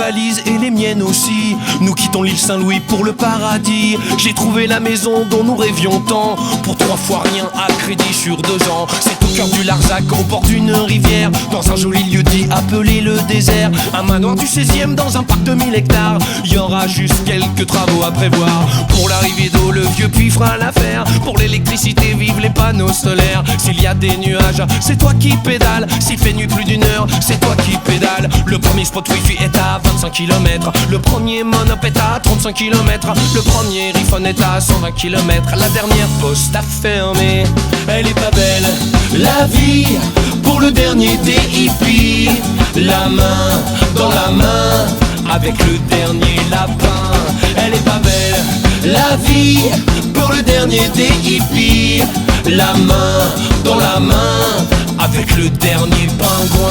valises et les miennes aussi. Nous quittons l'île Saint-Louis pour le paradis. J'ai trouvé la maison dont nous rêvions tant. Pour 3 fois rien à crédit sur 2 ans. C'est au cœur du Larzac, au bord d'une rivière, dans un joli lieu dit appelé le désert. Un manoir du 16e dans un parc de 1000 hectares. Y aura juste quelques travaux à prévoir. Pour l'arrivée d'eau, le vieux puits fera l'affaire. Pour l'électricité, vive les panneaux solaires. S'il y a des nuages, c'est toi qui pédales. S'il fait nuit plus d'1 heure, c'est toi qui pédales. Le premier spot wifi est à 25 km. Le premier monop est à 35 km. Le premier iPhone est à 120 km. La dernière poste a fermé. Elle est pas belle, la vie, pour le dernier des hippies. La main dans la main, avec le dernier lapin. Elle est pas belle, la vie, pour le dernier des hippies. La main dans la main, avec le dernier pingouin.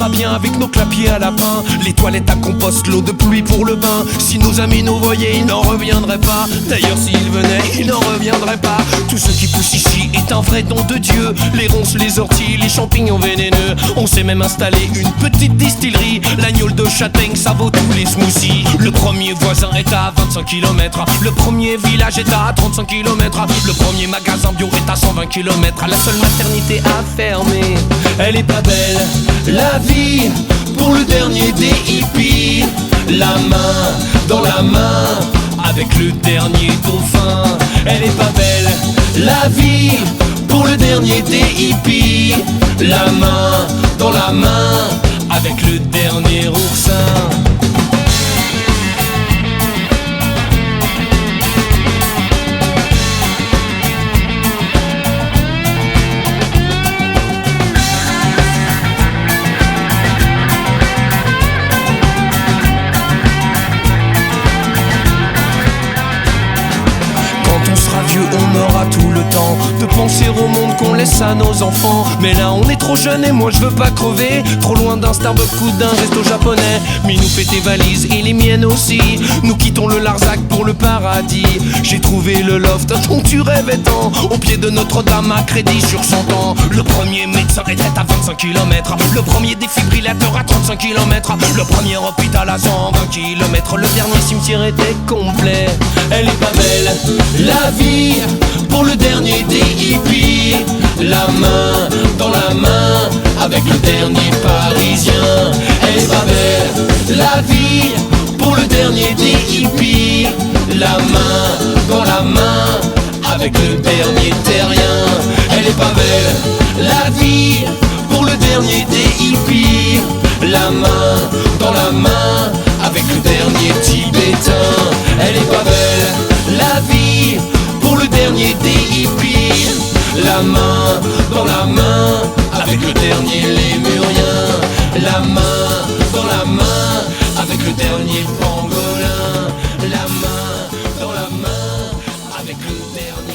Bien avec nos clapiers à lapin, les toilettes à compost, l'eau de pluie pour le bain. Si nos amis nous voyaient, ils n'en reviendraient pas. D'ailleurs s'ils venaient, ils n'en reviendraient pas. Tout ce qui pousse ici est un vrai don de Dieu. Les ronces, les orties, les champignons vénéneux. On s'est même installé une petite distillerie. L'agnole de châtaigne, ça vaut tous les smoothies. Le premier voisin est à 25 km. Le premier village est à 35 km. Le premier magasin bio est à 120 km. La seule maternité a fermé. Elle est pas belle, la vie, pour le dernier des hippies. La main dans la main, avec le dernier dauphin. Elle est pas belle, la vie, pour le dernier des hippies. La main dans la main, avec le dernier oursin. On aura tout le temps de penser au monde qu'on laisse à nos enfants. Mais là on est trop jeune et moi je veux pas crever. Trop loin d'un Starbucks ou d'un resto japonais. Minou fait tes valises et les miennes aussi. Nous quittons le Larzac pour le paradis. J'ai trouvé le loft dont tu rêvais tant, au pied de Notre-Dame à crédit sur 100 ans. Le premier médecin était à 25 km. Le premier défibrillateur à 35 km. Le premier hôpital à 120 km. Le dernier cimetière était complet. Elle est pas belle, la vie, pour le dernier des hippies. La main dans la main, avec le dernier parisien. Elle est pas belle, la vie, pour le dernier des hippies. La main dans la main, avec le dernier terrien. Elle est pas belle, la vie, pour le dernier des hippies. La main dans la main, avec le dernier tibétain. Elle est pas belle, la vie, pour le dernier des hippies. La main dans la main, avec le dernier lémurien. La main dans la main, avec le dernier pangolin. La main dans la main, avec le dernier